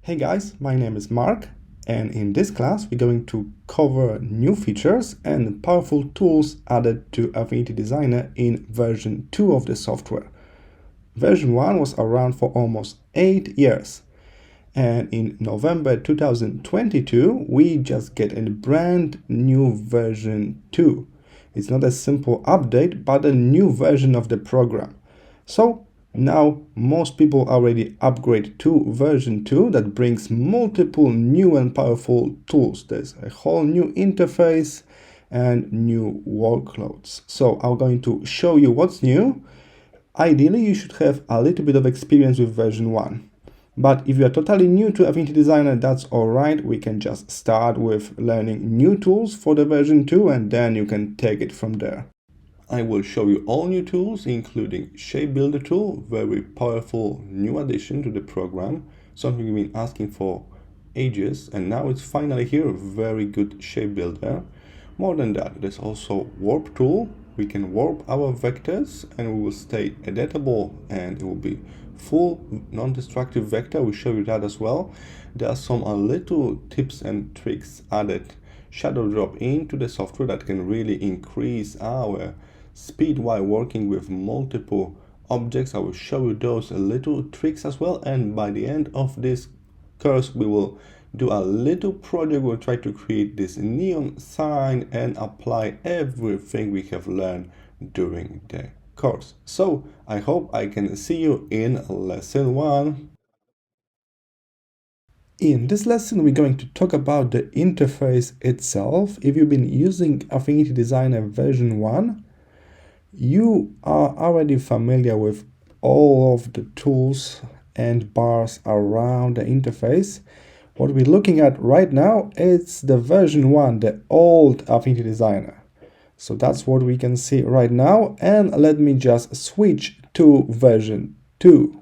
Hey guys, my name is Mark, and in this class we're going to cover new features and powerful tools added to Affinity Designer in version 2 of the software. Version 1 was around for almost 8 years, and in November 2022 we just get a brand new version 2. It's not a simple update, but a new version of the program. So now most people already upgrade to version 2 that brings multiple new and powerful tools. There's a whole new interface and new workloads. So I'm going to show you what's new. Ideally, you should have a little bit of experience with version 1. But if you are totally new to Affinity Designer, that's alright. We can just start with learning new tools for the version 2 and then you can take it from there. I will show you all new tools, including Shape Builder tool, very powerful new addition to the program, something we've been asking for ages, and now it's finally here, very good shape builder. More than that, there's also warp tool. We can warp our vectors and we will stay editable and it will be full non-destructive vector. We'll show you that as well. There are some little tips and tricks added. Shadow drop into the software that can really increase our speed while working with multiple objects. I will show you those little tricks as well, and by the end of this course we will do a little project. We'll try to create this neon sign and apply everything we have learned during the course. So I hope I can see you in lesson 1. In this lesson, we're going to talk about the interface itself. If you've been using Affinity Designer version 1, you are already familiar with all of the tools and bars around the interface. What we're looking at right now is the version 1, the old Affinity Designer. So that's what we can see right now. And let me just switch to version 2.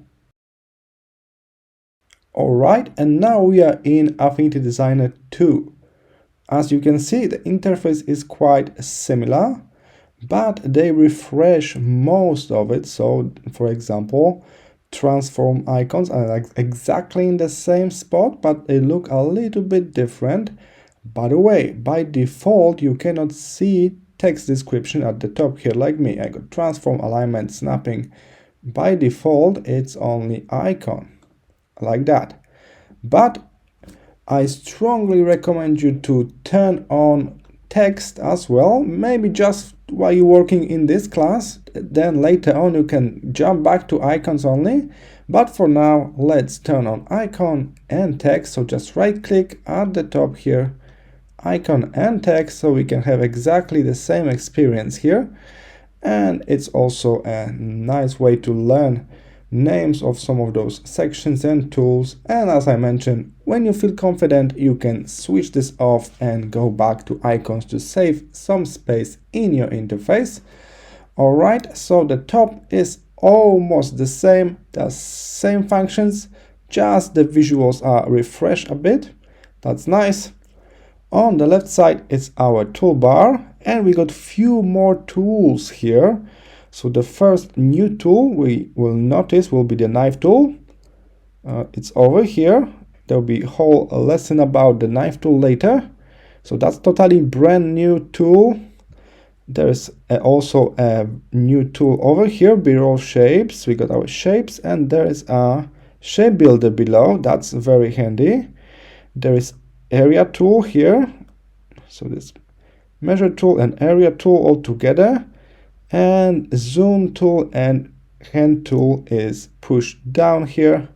Alright, and now we are in Affinity Designer 2. As you can see, the interface is quite similar, but they refresh most of it. So, for example, transform icons are like exactly in the same spot, but they look a little bit different. By the way, by default, you cannot see text description at the top here like me. I got transform, alignment, snapping. By default, it's only icon. Like that. But I strongly recommend you to turn on text as well, maybe just while you're working in this class, then later on you can jump back to icons only. But for now, let's turn on icon and text. So just right click at the top here, icon and text, so we can have exactly the same experience here. And it's also a nice way to learn names of some of those sections and tools. And as I mentioned, when you feel confident, you can switch this off and go back to icons to save some space in your interface. Alright, so the top is almost the same functions, just the visuals are refreshed a bit. That's nice. On the left side is our toolbar, and we got few more tools here. So the first new tool we will notice will be the knife tool. It's over here. There will be a whole lesson about the knife tool later. So that's totally brand new tool. There's also a new tool over here below shapes. We got our shapes, and there is a shape builder below. That's very handy. There is area tool here. So this measure tool and area tool all together. And zoom tool and hand tool is pushed down here.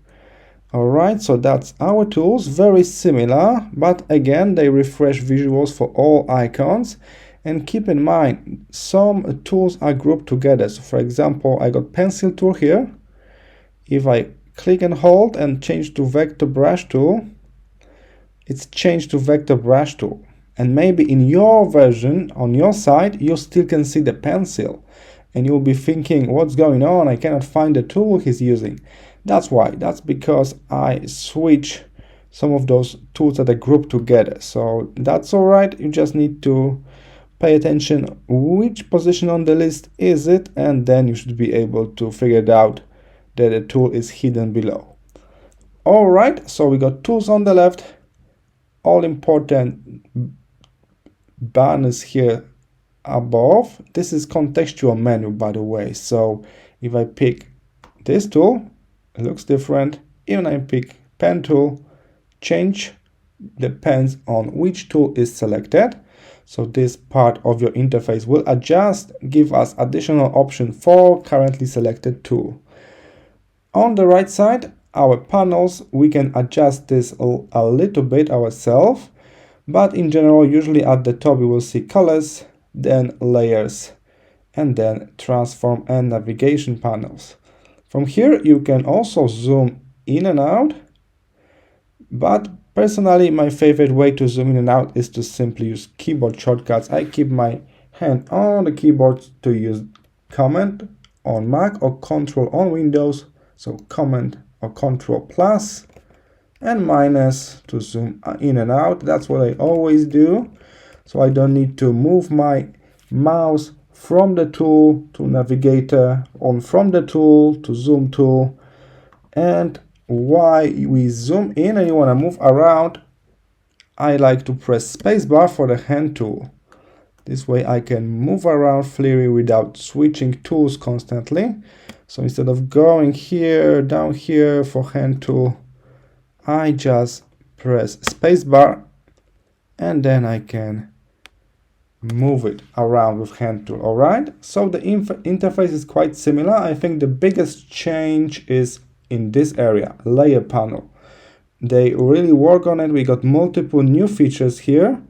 Alright, so that's our tools, very similar, but again they refresh visuals for all icons. And keep in mind, some tools are grouped together. So for example, I got pencil tool here. If I click and hold and change to vector brush tool, it's changed to vector brush tool. And maybe in your version, on your side, you still can see the pencil. And you'll be thinking, what's going on? I cannot find the tool he's using. That's why. That's because I switch some of those tools that are grouped together. So that's all right. You just need to pay attention which position on the list is it, and then you should be able to figure it out that the tool is hidden below. All right, so we got tools on the left, all important banners here above. This is contextual menu, by the way. So if I pick this tool, it looks different. Even I pick pen tool, change depends on which tool is selected. So this part of your interface will adjust, give us additional option for currently selected tool. On the right side, our panels, we can adjust this a little bit ourselves, but in general, usually at the top, we will see colors, then layers, and then transform and navigation panels. From here, you can also zoom in and out, but personally, my favorite way to zoom in and out is to simply use keyboard shortcuts. I keep my hand on the keyboard to use Command on Mac or Control on Windows. So Command or Control plus and minus to zoom in and out. That's what I always do. So I don't need to move my mouse from the tool to navigator, on from the tool to zoom tool. And while we zoom in and you want to move around, I like to press spacebar for the hand tool. This way I can move around freely without switching tools constantly. So instead of going here, down here for hand tool, I just press spacebar and then I can move it around with hand tool. All right, so the interface is quite similar. I think the biggest change is in this area, layer panel. They really work on it. We got multiple new features here,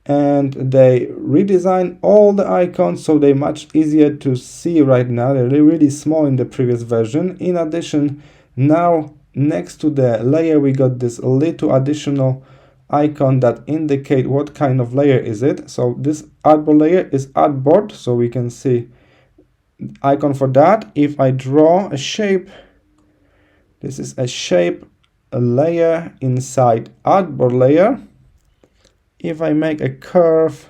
and they redesign all the icons so they're much easier to see right now. They're really small in the previous version. In addition, now next to the layer we got this little additional icon that indicate what kind of layer is it. So this artboard layer is artboard, so we can see icon for that. If I draw a shape, this is a shape, a layer inside artboard layer. If I make a curve,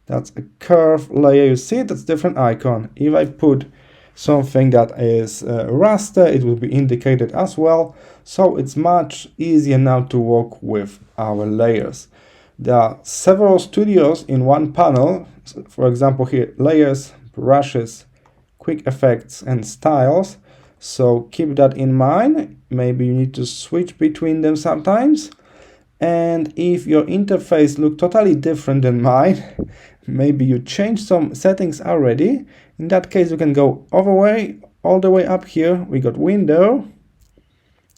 that's a curve layer. You see, that's different icon. If I put something that is raster, it will be indicated as well. So it's much easier now to work with our layers. There are several studios in one panel. For example, here, layers, brushes, quick effects, and styles. So keep that in mind. Maybe you need to switch between them sometimes. And if your interface looks totally different than mine, maybe you changed some settings already. In that case, you can go all the way up here. We got window,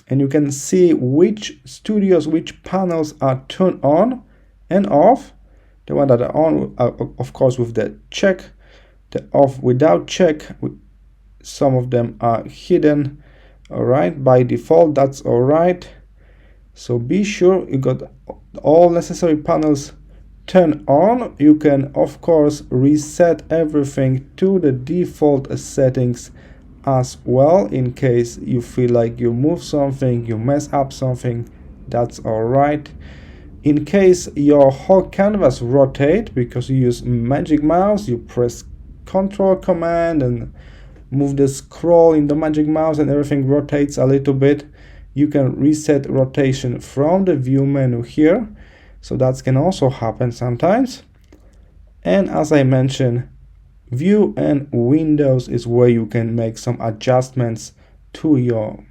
and you can see which studios, which panels are turned on and off. The one that are on, of course, with the check. The off without check, some of them are hidden. All right, by default, that's all right. So be sure you got all necessary panels turned on. You can, of course, reset everything to the default settings as well, in case you feel like you move something, you mess up something, that's all right. In case your whole canvas rotate because you use magic mouse, you press Control Command and move the scroll in the magic mouse and everything rotates a little bit. You can reset rotation from the view menu here. So that can also happen sometimes. And as I mentioned, view and windows is where you can make some adjustments to your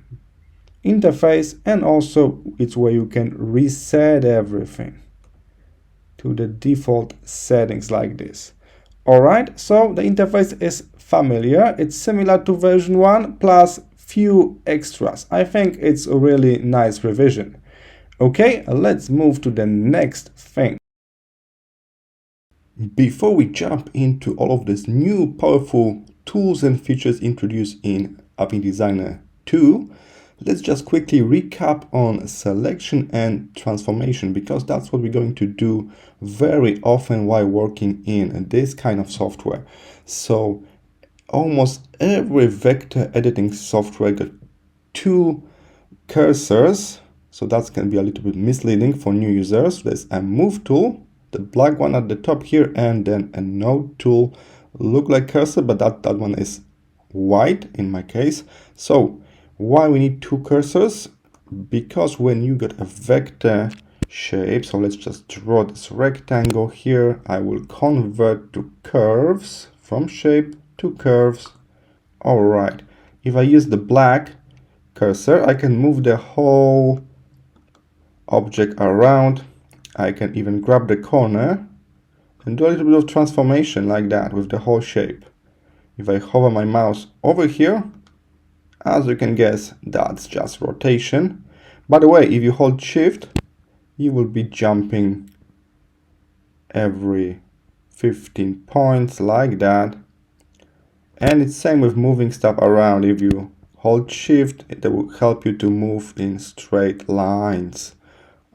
interface, and also it's where you can reset everything to the default settings like this. All right, so the interface is familiar. It's similar to version 1 plus few extras. I think it's a really nice revision. Okay, let's move to the next thing. Before we jump into all of these new powerful tools and features introduced in Affinity Designer 2, let's just quickly recap on selection and transformation, because that's what we're going to do very often while working in this kind of software. So almost every vector editing software got two cursors, so that can be a little bit misleading for new users. There's a move tool, the black one at the top here, and then a node tool, look like cursor, but that one is white in my case. So why we need two cursors? because when you got a vector shape, so let's just draw this rectangle here, I will convert to curves, from shape to curves. All right, if I use the black cursor, I can move the whole object around. I can even grab the corner and do a little bit of transformation like that with the whole shape. If I hover my mouse over here, as you can guess, that's just rotation. By the way, if you hold shift, you will be jumping every 15 points like that. And it's same with moving stuff around. If you hold shift, it will help you to move in straight lines.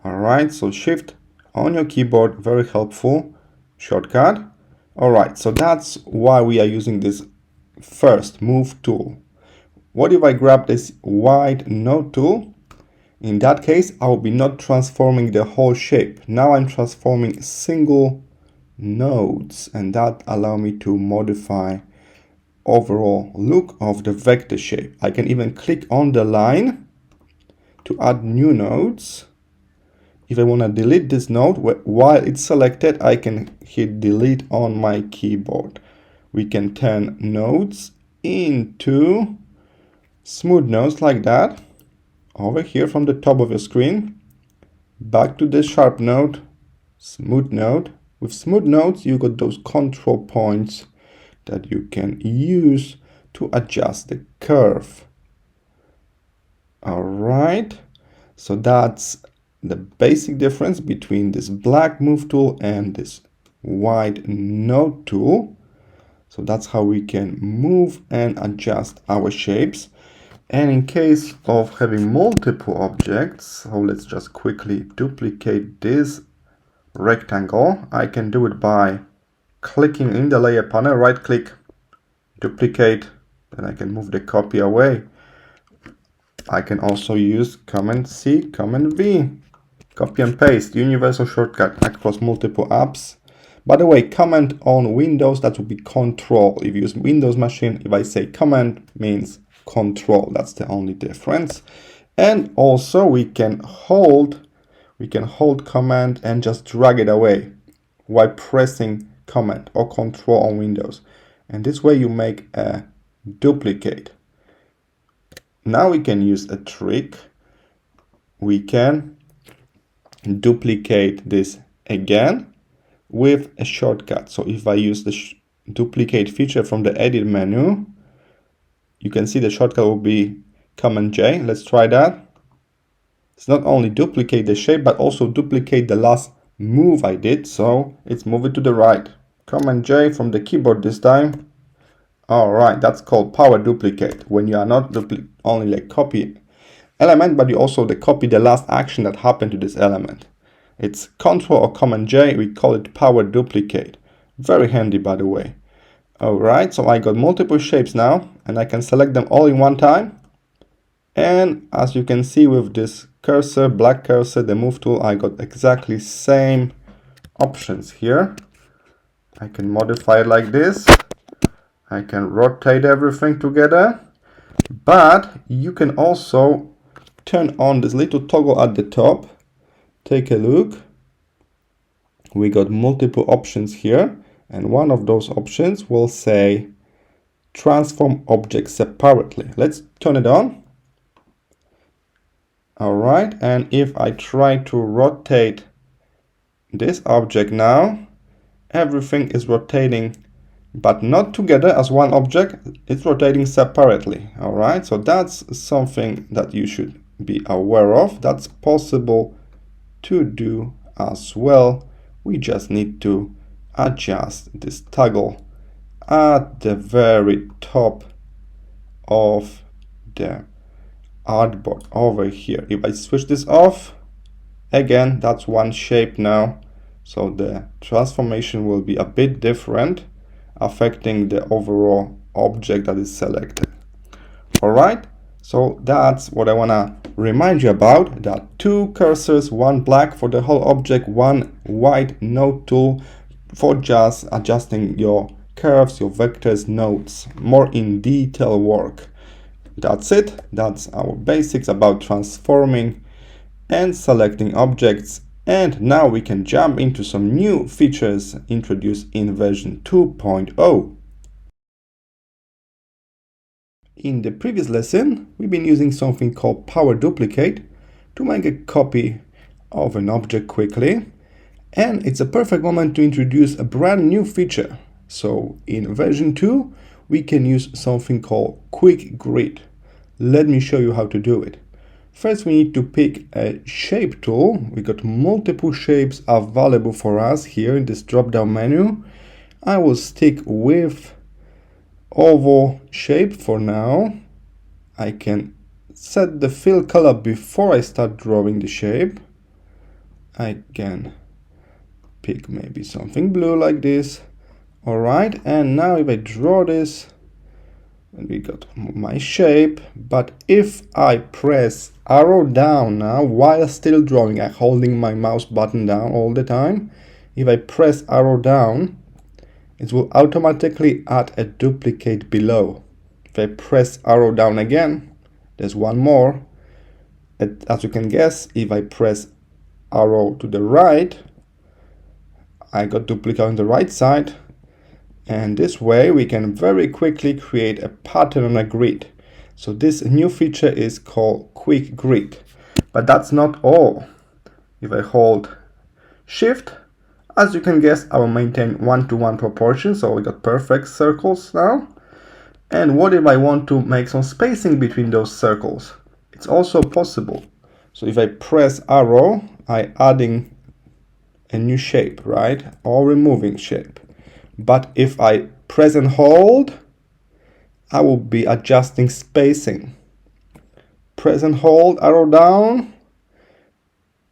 All right, so shift on your keyboard, very helpful shortcut. All right, so that's why we are using this first move tool. What if I grab this wide node tool? In that case, I will be not transforming the whole shape. Now I'm transforming single nodes, and that allows me to modify overall look of the vector shape. I can even click on the line to add new nodes. If I want to delete this node, while it's selected, I can hit delete on my keyboard. We can turn nodes into smooth nodes like that. Over here from the top of your screen, back to the sharp node, smooth node. With smooth nodes, you got those control points that you can use to adjust the curve. All right, so that's the basic difference between this black move tool and this white node tool. So that's how we can move and adjust our shapes. And in case of having multiple objects, so let's just quickly duplicate this rectangle. I can do it by clicking in the layer panel, right click, duplicate, then I can move the copy away. I can also use Command C, Command V, copy and paste, universal shortcut across multiple apps. By the way, Command on Windows, that would be Control. If you use Windows machine, if I say Command, means Control. That's the only difference. And also we can hold Command and just drag it away while pressing Command or Control on Windows. And this way you make a duplicate. Now we can use a trick. We can duplicate this again with a shortcut. So if I use the duplicate feature from the edit menu, you can see the shortcut will be Command J. Let's try that. It's not only duplicate the shape, but also duplicate the last move I did. So it's move it to the right. Command J from the keyboard this time. All right, that's called power duplicate. When you are not only like copy element, but you also copy the last action that happened to this element. It's Control or Command J. We call it power duplicate. Very handy, by the way. All right, so I got multiple shapes now, and I can select them all in one time. And as you can see with this cursor, black cursor, the move tool, I got exactly same options here. I can modify it like this. I can rotate everything together, but you can also turn on this little toggle at the top. Take a look. We got multiple options here, and one of those options will say transform objects separately. Let's turn it on. All right, and if I try to rotate this object now, everything is rotating, but not together as one object. It's rotating separately. All right, so that's something that you should be aware of. That's possible to do as well. We just need to adjust this toggle at the very top of the artboard over here. If I switch this off, again, that's one shape now. So the transformation will be a bit different, affecting the overall object that is selected. All right, so that's what I want to remind you about. There are two cursors, one black for the whole object, one white node tool for just adjusting your curves, your vectors, nodes, more in detail work. that's it. That's our basics about transforming and selecting objects. And now we can jump into some new features introduced in version 2.0. In the previous lesson, we've been using something called power duplicate to make a copy of an object quickly. And it's a perfect moment to introduce a brand new feature. So in version 2, we can use something called quick grid. Let me show you how to do it. First, we need to pick a shape tool. We got multiple shapes available for us here in this drop-down menu. I will stick with oval shape for now. I can set the fill color before I start drawing the shape. I can pick maybe something blue like this. All right, and now if I draw this, and we got my shape, but if I press arrow down now while still drawing, I'm holding my mouse button down all the time. If I press arrow down, it will automatically add a duplicate below. If I press arrow down again, there's one more. As you can guess, if I press arrow to the right, I got duplicate on the right side. And this way we can very quickly create a pattern on a grid. So this new feature is called quick grid. But that's not all. If I hold shift, as you can guess, I will maintain 1:1 proportion. So we got perfect circles now. And what if I want to make some spacing between those circles? It's also possible. So if I press arrow, I'm adding a new shape, right? Or removing shape. But if I press and hold, I will be adjusting spacing. Press and hold, arrow down.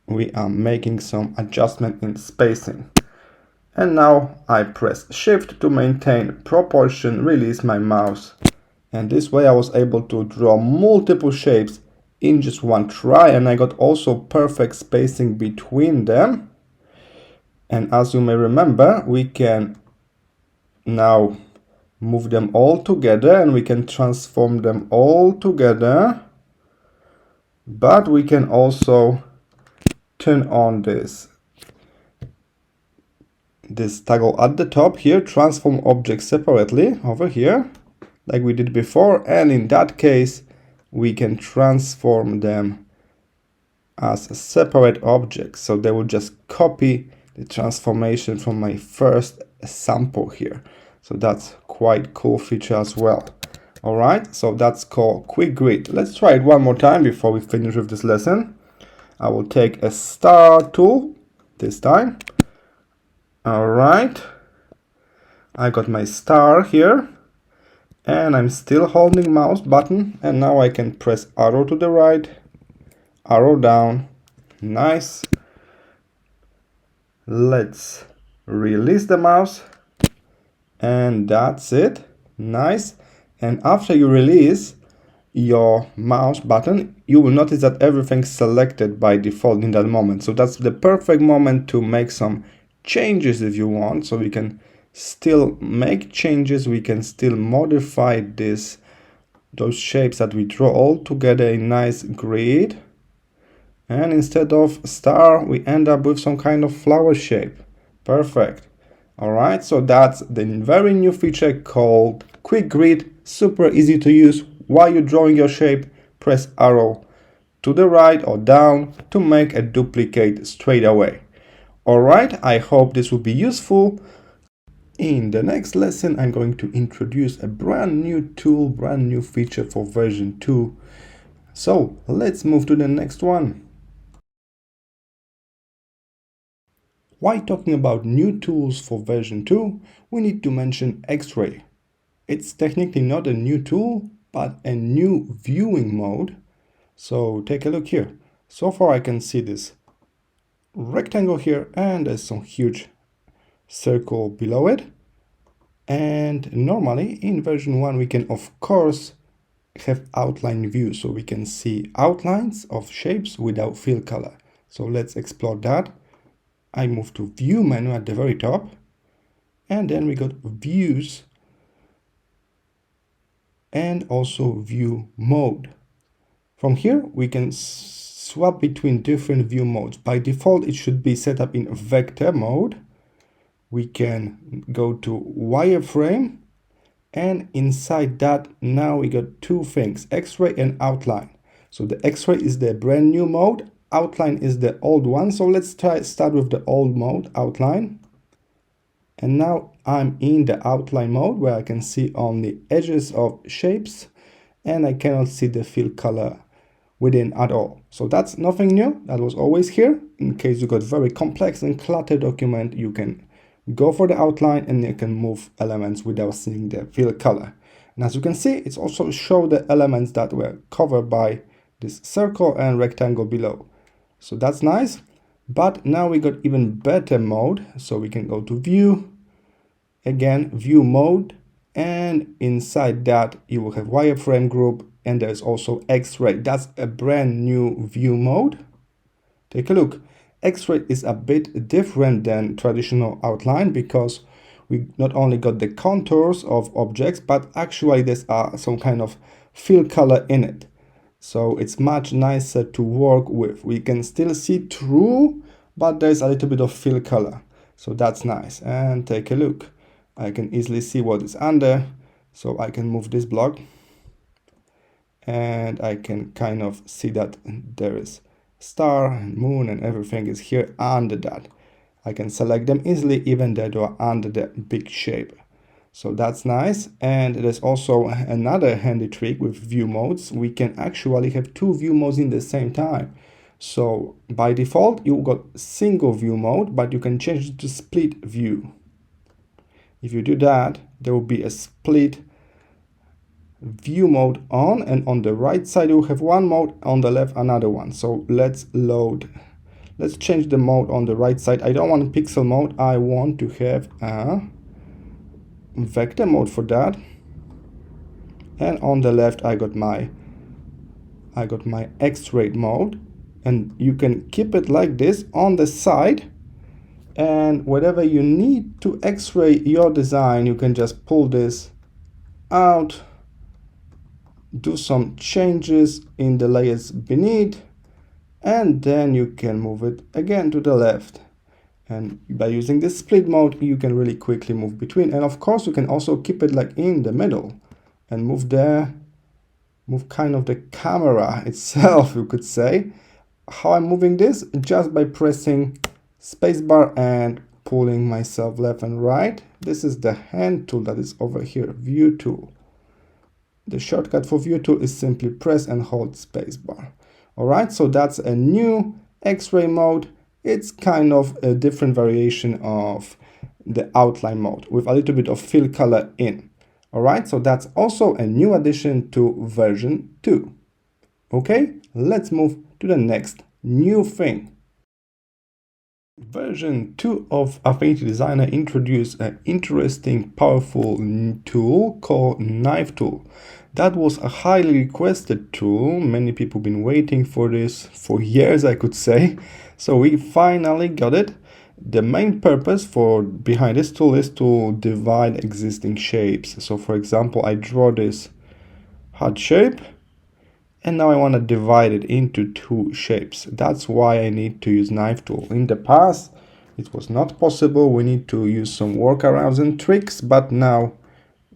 We are making some adjustment in spacing. And now I press shift to maintain proportion, release my mouse. And this way I was able to draw multiple shapes in just one try, and I got also perfect spacing between them. And as you may remember, we can now move them all together and we can transform them all together, but we can also turn on this toggle at the top here, transform objects separately over here like we did before, and in that case we can transform them as separate objects, so they will just copy the transformation from my first sample here. So that's quite cool feature as well. All right, so that's called quick grid. Let's try it one more time before we finish with this lesson. I will take a star tool this time. All right, I got my star here and I'm still holding mouse button, and now I can press arrow to the right, arrow down. Nice. Let's release the mouse. And that's it. Nice. And after you release your mouse button, you will notice that everything's selected by default in that moment. So that's the perfect moment to make some changes if you want. So we can still make changes, we can still modify those shapes that we draw all together in nice grid. And instead of star, we end up with some kind of flower shape. Perfect. All right, so that's the very new feature called quick grid. Super easy to use. While you're drawing your shape, press arrow to the right or down to make a duplicate straight away. All right, I hope this will be useful. In the next lesson, I'm going to introduce a brand new tool, brand new feature for version 2. So let's move to the next one. While talking about new tools for version 2, we need to mention X-ray. It's technically not a new tool, but a new viewing mode. So take a look here. So far I can see this rectangle here, and there's some huge circle below it. And normally in version 1 we can of course have outline view, so we can see outlines of shapes without fill color. So let's explore that. I move to view menu at the very top, and then we got views. and also view mode. From here, we can swap between different view modes. By default, it should be set up in vector mode. We can go to wireframe, and inside that, now we got two things, X-ray and outline. So the X-ray is the brand new mode, outline is the old one. So let's start with the old mode, outline. And now I'm in the outline mode where I can see on the edges of shapes, and I cannot see the fill color within at all. So that's nothing new, that was always here. In case you got very complex and cluttered document, you can go for the outline and you can move elements without seeing the fill color. And as you can see, it's also show the elements that were covered by this circle and rectangle below. So that's nice. But now we got even better mode. So we can go to view, again, view mode, and inside that you will have wireframe group, and there's also X-ray. That's a brand new view mode. Take a look. X-ray is a bit different than traditional outline because we not only got the contours of objects, but actually there's some kind of fill color in it. So it's much nicer to work with. We can still see through, but there's a little bit of fill color. So that's nice. And take a look. I can easily see what is under. So I can move this block, and I can kind of see that there is star and moon and everything is here under that. I can select them easily even though they are under the big shape. So that's nice. And there's also another handy trick with view modes. We can actually have two view modes in the same time. So by default you got single view mode, but you can change it to split view. If you do that, there will be a split view mode on, and on the right side you have one mode, on the left another one. So let's change the mode on the right side. I don't want pixel mode, I want to have a vector mode for that. And on the left I got my X-ray mode, and you can keep it like this on the side, and whatever you need to X-ray your design, you can just pull this out, do some changes in the layers beneath, and then you can move it again to the left. And by using this split mode, you can really quickly move between. And of course, you can also keep it like in the middle and move there, move kind of the camera itself, you could say. How I'm moving this? Just by pressing spacebar and pulling myself left and right. This is the hand tool that is over here, view tool. The shortcut for view tool is simply press and hold spacebar. Alright, so that's a new X-ray mode. It's kind of a different variation of the outline mode with a little bit of fill color in. Alright, so that's also a new addition to version 2. Okay, let's move to the next new thing. Version 2 of Affinity Designer introduced an interesting, powerful tool called Knife Tool. That was a highly requested tool. Many people have been waiting for this for years, I could say. So we finally got it. The main purpose behind this tool is to divide existing shapes. So for example, I draw this heart shape, and now I want to divide it into two shapes. That's why I need to use Knife Tool. In the past, it was not possible. We need to use some workarounds and tricks, but now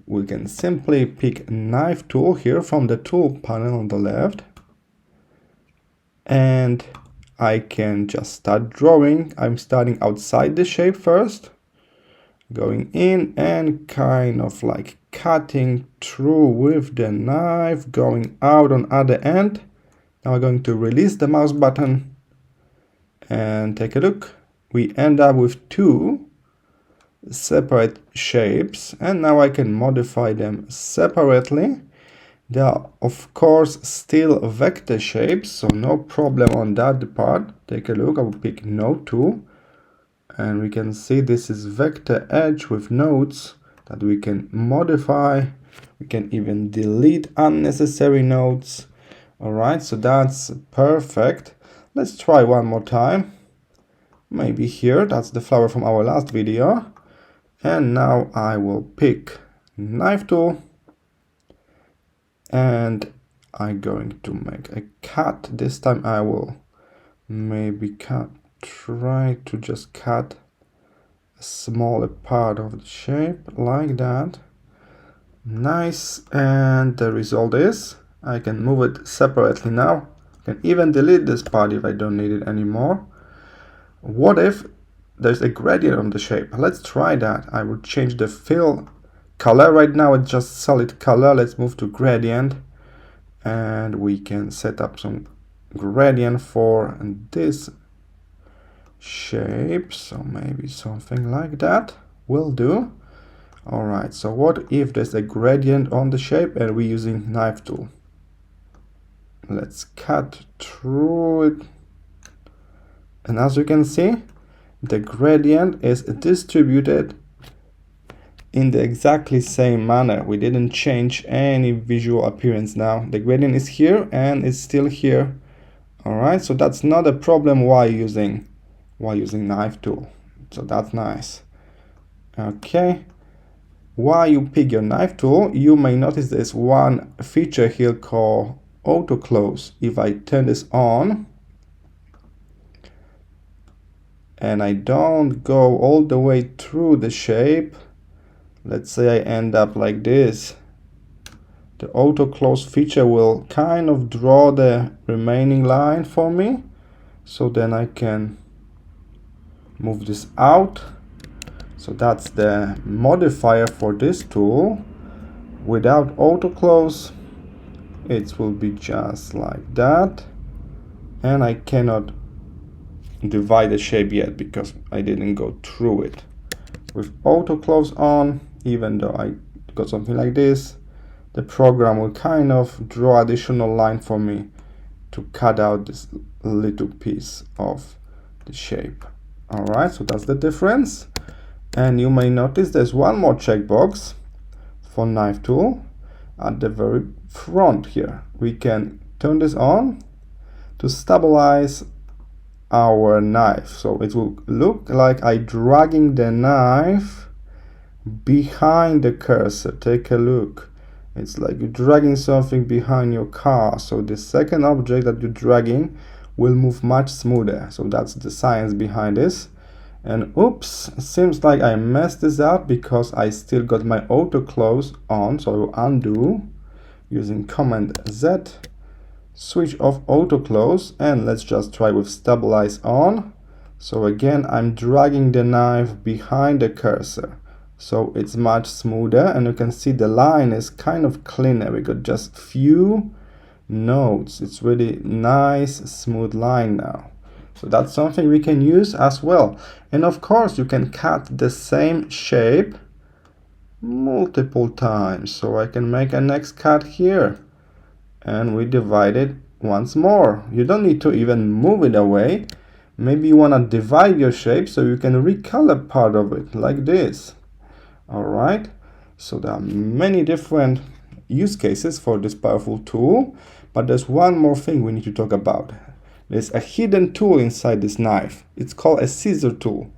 we can simply pick Knife Tool here from the tool panel on the left, and I can just start drawing. I'm starting outside the shape first, going in and kind of like cutting through with the knife, going out on other end. Now I'm going to release the mouse button and take a look. We end up with two separate shapes, and now I can modify them separately. They are of course still vector shapes, so no problem on that part. Take a look. I will pick node tool, and we can see this is vector edge with nodes that we can modify. We can even delete unnecessary nodes. Alright, so that's perfect. Let's try one more time. Maybe here, that's the flower from our last video. And now I will pick Knife Tool and I'm going to make a cut. This time I will maybe try to just cut a smaller part of the shape like that. Nice, and the result is I can move it separately now. I can even delete this part if I don't need it anymore. What if there's a gradient on the shape? Let's try that. I will change the fill color. Right now it's just solid color. Let's move to gradient, and we can set up some gradient for this shape. So maybe something like that will do. Alright, so what if there's a gradient on the shape and we're using knife tool? Let's cut through it. And as you can see, the gradient is distributed in the exactly same manner. We didn't change any visual appearance now. The gradient is here and it's still here. Alright, so that's not a problem while using knife tool. So that's nice. Okay. While you pick your knife tool, you may notice there's one feature here called auto close. If I turn this on and I don't go all the way through the shape, let's say I end up like this, the auto close feature will kind of draw the remaining line for me. So then I can move this out. So that's the modifier for this tool. Without auto close, it will be just like that, and I cannot divide the shape yet because I didn't go through it. With auto close on, even though I got something like this, the program will kind of draw additional line for me to cut out this little piece of the shape. Alright, so that's the difference. And you may notice there's one more checkbox for knife tool at the very front here. We can turn this on to stabilize our knife. So it will look like I'm dragging the knife behind the cursor. Take a look. It's like you're dragging something behind your car. So the second object that you're dragging will move much smoother. So that's the science behind this. And oops, it seems like I messed this up because I still got my auto close on. So I will undo using Command Z, switch off auto close, and let's just try with stabilize on. So again, I'm dragging the knife behind the cursor. So it's much smoother, and you can see the line is kind of cleaner. We got just few nodes. It's really nice, smooth line now. So that's something we can use as well. And of course, you can cut the same shape multiple times. So I can make a next cut here, and we divide it once more. You don't need to even move it away. Maybe you want to divide your shape so you can recolor part of it like this. Alright, so there are many different use cases for this powerful tool, but there's one more thing we need to talk about. There's a hidden tool inside this knife. It's called a scissor tool.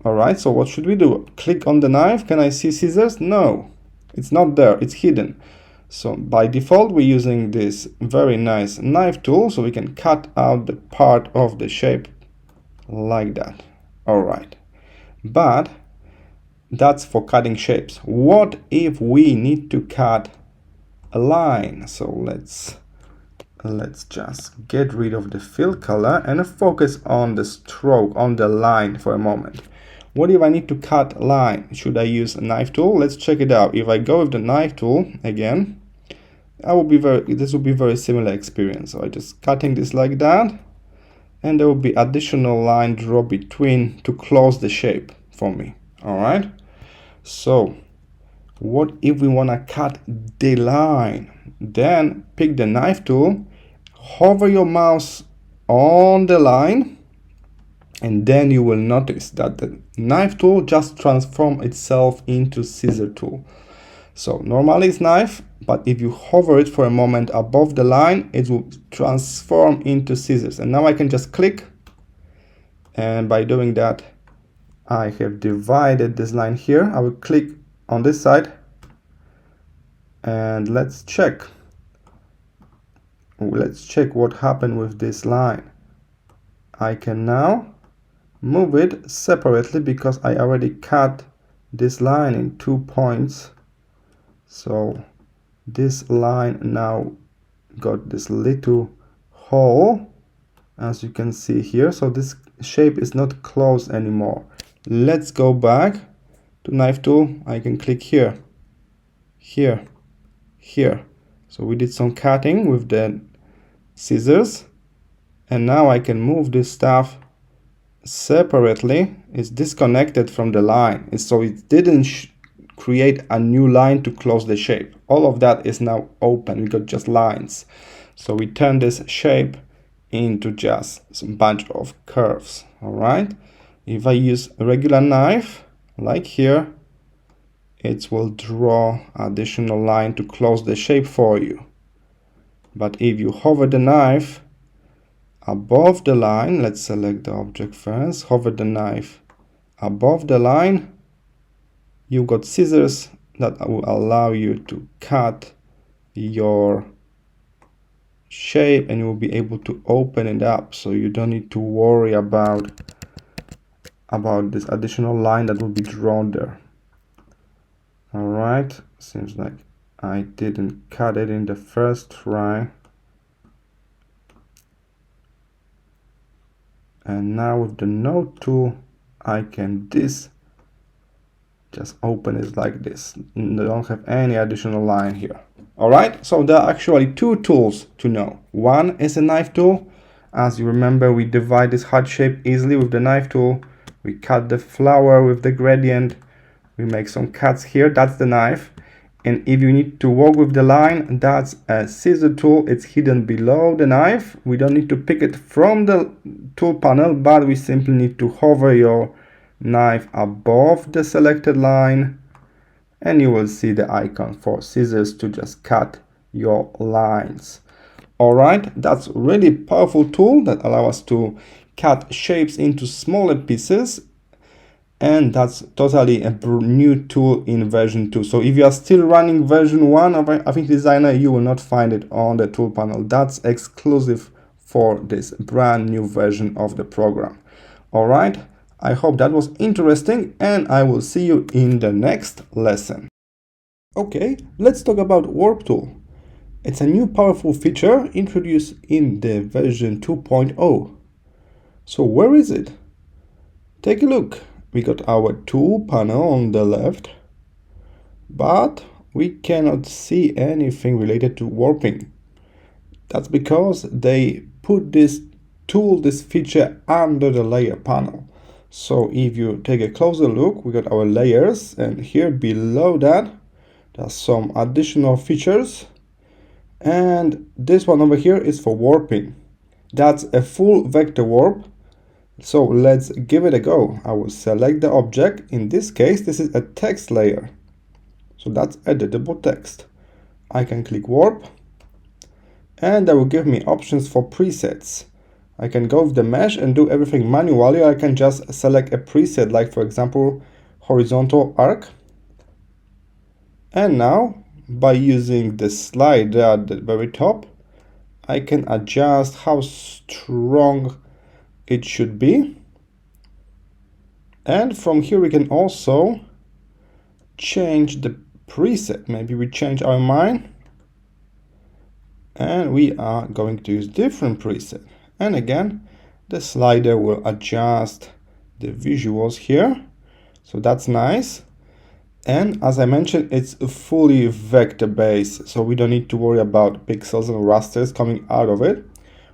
Alright, so what should we do? Click on the knife. Can I see scissors? No, it's not there. It's hidden. So by default, we're using this very nice knife tool, so we can cut out the part of the shape like that. Alright, but that's for cutting shapes. What if we need to cut a line? So let's just get rid of the fill color and focus on the stroke, on the line for a moment. What if I need to cut a line? Should I use a knife tool? Let's check it out. If I go with the knife tool again, this will be very similar experience. So I just cutting this like that, and there will be additional line draw between to close the shape for me. All right. So what if we want to cut the line? Then pick the knife tool, hover your mouse on the line, and then you will notice that the knife tool just transforms itself into scissor tool. So normally it's knife, but if you hover it for a moment above the line, it will transform into scissors. And now I can just click, and by doing that, I have divided this line here. I will click on this side, And let's check what happened with this line. I can now move it separately because I already cut this line in 2 points. So this line now got this little hole, as you can see here. So this shape is not closed anymore. Let's go back to knife tool. I can click here, here, here. So we did some cutting with the scissors, and now I can move this stuff separately. It's disconnected from the line, so it didn't create a new line to close the shape. All of that is now open. We got just lines. So we turn this shape into just some bunch of curves. All right. If I use a regular knife, like here, it will draw additional line to close the shape for you. But if you hover the knife above the line, let's select the object first, hover the knife above the line, you've got scissors that will allow you to cut your shape, and you will be able to open it up, so you don't need to worry about this additional line that will be drawn there. All right, seems like I didn't cut it in the first try. And now with the node tool, I can just open it like this. I don't have any additional line here. All right, so there are actually two tools to know. One is a knife tool. As you remember, we divide this heart shape easily with the knife tool. We cut the flower with the gradient. We make some cuts here. That's the knife. And if you need to work with the line, that's a scissor tool. It's hidden below the knife. We don't need to pick it from the tool panel, but we simply need to hover your knife above the selected line, and you will see the icon for scissors to just cut your lines. All right, that's a really powerful tool that allows us to cut shapes into smaller pieces, and that's totally a new tool in version 2. So if you are still running version 1 of Affinity Designer, you will not find it on the tool panel. That's exclusive for this brand new version of the program. All right, I hope that was interesting, and I will see you in the next lesson. Okay, let's talk about Warp Tool. It's a new powerful feature introduced in the version 2.0. So where is it? Take a look. We got our tool panel on the left, but we cannot see anything related to warping. That's because they put this feature under the layer panel. So if you take a closer look, we got our layers, and here below that, there's some additional features. And this one over here is for warping. That's a full vector warp. So let's give it a go. I will select the object. In this case, this is a text layer. So that's editable text. I can click warp, and that will give me options for presets. I can go with the mesh and do everything manually. I can just select a preset, like for example, horizontal arc. And now, by using the slider at the very top, I can adjust how strong it should be. And from here we can also change the preset. Maybe we change our mind and we are going to use different preset. And again, the slider will adjust the visuals here. So that's nice. And as I mentioned, it's fully vector based, so we don't need to worry about pixels and rasters coming out of it.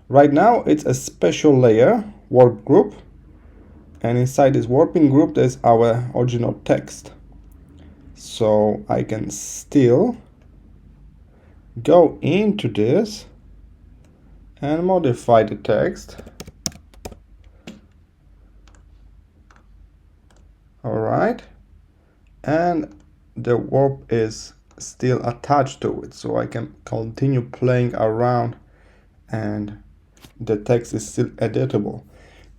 Right now, it's a special layer, warp group. And inside this warping group, there's our original text. So I can still go into this and modify the text. All right. And the warp is still attached to it, so I can continue playing around and the text is still editable.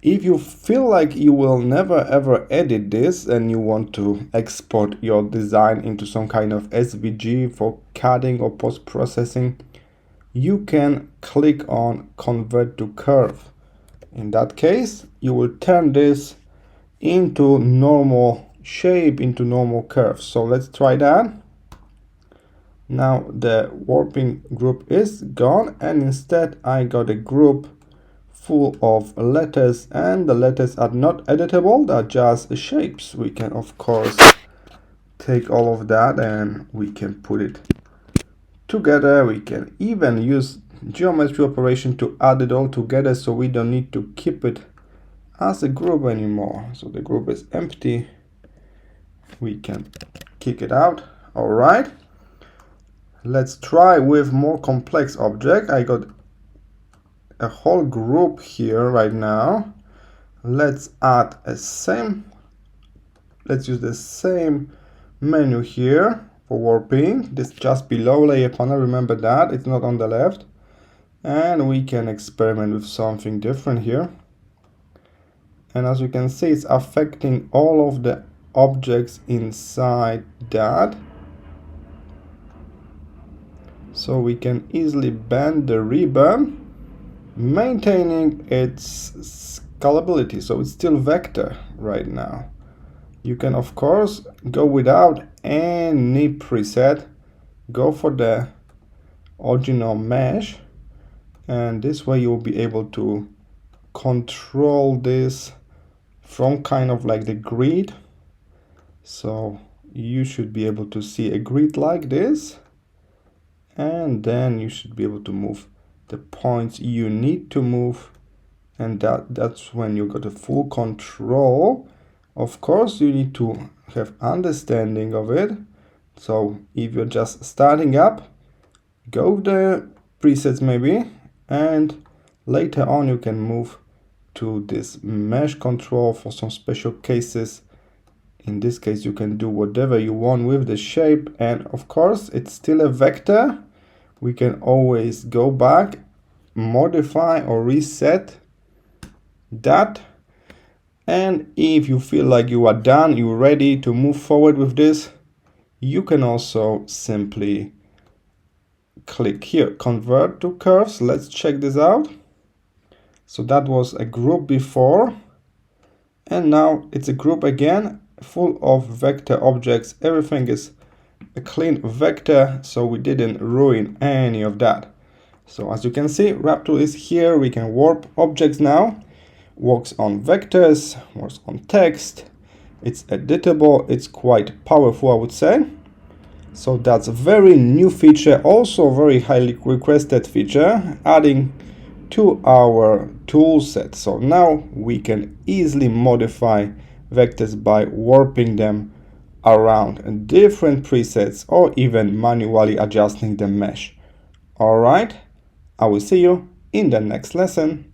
If you feel like you will never ever edit this and you want to export your design into some kind of SVG for cutting or post-processing, you can click on Convert to Curve. In that case, you will turn this into normal shape, into normal curves. So let's try that. Now the warping group is gone, and instead I got a group full of letters, and the letters are not editable, they're just shapes. We can of course take all of that and we can put it together. We can even use geometry operation to add it all together, so we don't need to keep it as a group anymore. So the group is empty, we can kick it out. All right, let's try with more complex object. I got a whole group here right now. Let's add let's use the same menu here for warping. This just below layer panel, remember that it's not on the left, and we can experiment with something different here. And as you can see, it's affecting all of the objects inside that, so we can easily bend the ribbon, maintaining its scalability. So it's still vector right now. You can of course go without any preset, go for the original mesh, and this way you'll be able to control this from kind of like the grid. So you should be able to see a grid like this, and then you should be able to move the points you need to move, and that's when you got a full control. Of course you need to have understanding of it, so if you're just starting up, go with the presets maybe, and later on you can move to this mesh control for some special cases. In this case you can do whatever you want with the shape, and of course it's still a vector. We can always go back, modify or reset that, and if you feel like you are done, you're ready to move forward with this, you can also simply click here, Convert to Curves. Let's check this out. So that was a group before, and now it's a group again, full of vector objects. Everything is a clean vector, so we didn't ruin any of that. So as you can see, wrap tool is here. We can warp objects now. Works on vectors, works on text. It's editable, it's quite powerful, I would say. So that's a very new feature, also very highly requested feature, adding to our tool set. So now we can easily modify vectors by warping them around different presets, or even manually adjusting the mesh. All right, I will see you in the next lesson.